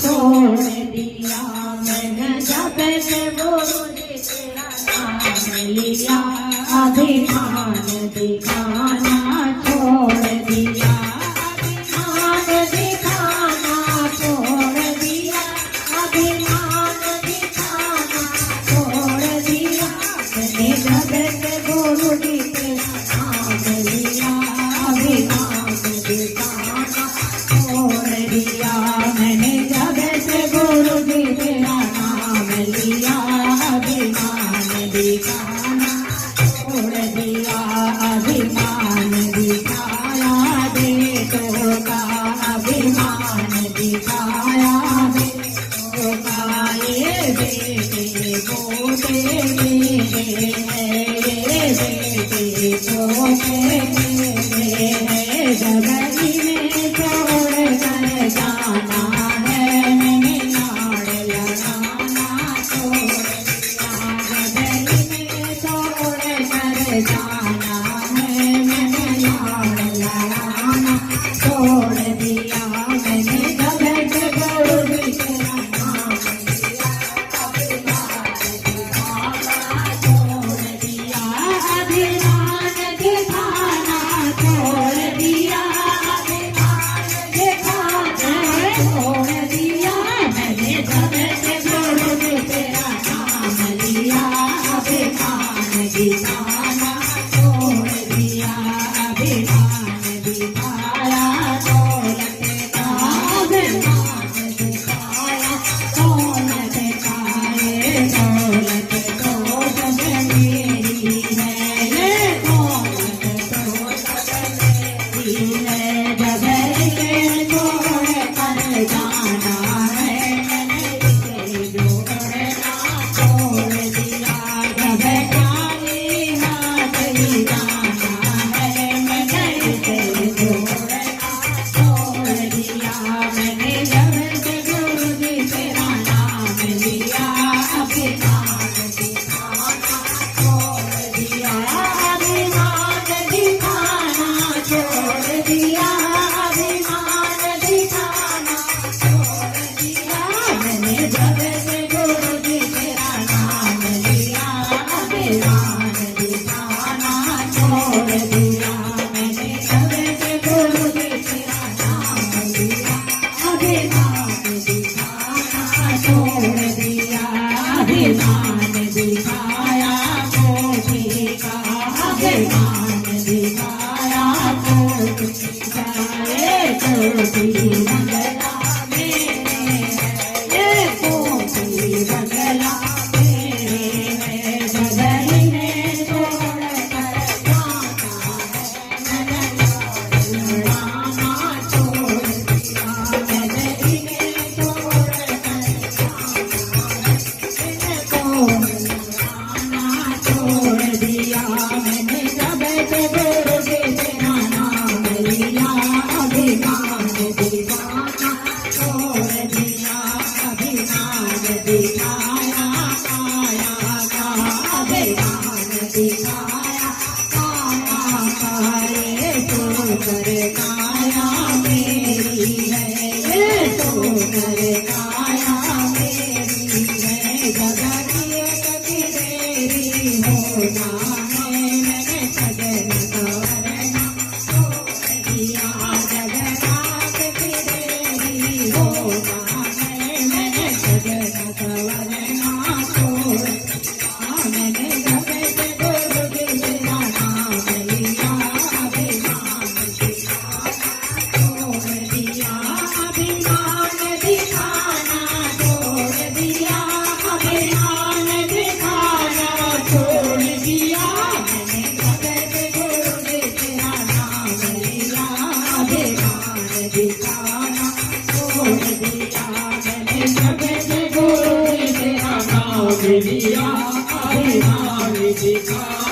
छोड़ दिया मैंने जब से गुरु जी तेरा नाम लिया अभिमान दिखाना छोड़ दिया अभिमान दिखाना छोड़ दिया अभिमान दिखाना छोड़ दिया मैंने जब से गुरु जी तेरा नाम लिया अभिमान दिखाना छोड़ दिया मैंने जब से गुरु जी तेरा नाम लिया अभिमान दिखाना छोड़ दिया अभिमान दिखाया बेटों का अभिमान दिखाया बेटों का ये बेटे पोते मेरे हैं ये बेटे पोते मेरे हैं जगती में छोड़ कर जाना है मैंने नाड़ लगाना छोड़ जगती में छोड़ कर जाना है मैंने नाड़ लगाना छोड़ दिया मैंने जब से गुरु जी तेरा नाम लिया छोड़ दिया अभिमान दिखाना छोड़ दिया अभिमान दिखाना छोड़ दिया मैंने जब से गुरु जी तेरा नाम लिया अभिमान दिखाना छोड़ दिया अभिमान दिखाया दौलत का अभिमान दिखाया दौलत का ये दौलत तो सब मेरी है ये दौलत तो सब मेरी है जब इसे छोड़ कर जाना है मैंने इसे जोड़ना छोड़ दिया जब जाने हाथ ही जाना है मैंने इसे जोड़ना छोड़ दिया मैंने जब से गुरु जी तेरा नाम लिया अभिमान दिखाना छोड़ दिया अभिमान दिखाना छोड़ दिया अभिमान दिखाना छोड़ दिया मैंने जब से गुरु जी तेरा नाम लिया अभिमान दिखाना छोड़ दिया मैंने जब से गुरु जी तेरा नाम लिया अभिमान दिखाना छोड़ दिया अभिमान दिखाया कोटि का अभिमान दिखाया कोटि का ये कोटि बंगला मेरे है ये कोटि बंगला मेरे है जगही में छोड़ कर जाना है मैंने लड़ाना छोड़ दिया जगही में छोड़ कर जाना छोड़ दिया मैंने जब से गुरु जी तेरा नाम लिया अभिमान दिखाना छोड़ दिया अभिमान दिखाया काया का अभिमान दिखाया काया का ये तो कर काया मेरी है ये तो कर काया मेरी है जगती कभी देरी हो जाए मैंने सजन कवरना छोड़ दिया जगन्नाथ की देरी हो जाए मैंने सजन कवरना छोड़ दिया मैंने जब से गुरु जी तेरा नाम लिया अभिमान दिखाना छोड़ दिया अभिमान दिखाना छोड़ दिया अभिमान दिखाना छोड़ दिया मैंने जब से गुरु जी तेरा नाम लिया अभिमान दिखाना छोड़ दिया मैंने जब से गुरु जी तेरा नाम लिया अभिमान दिखाना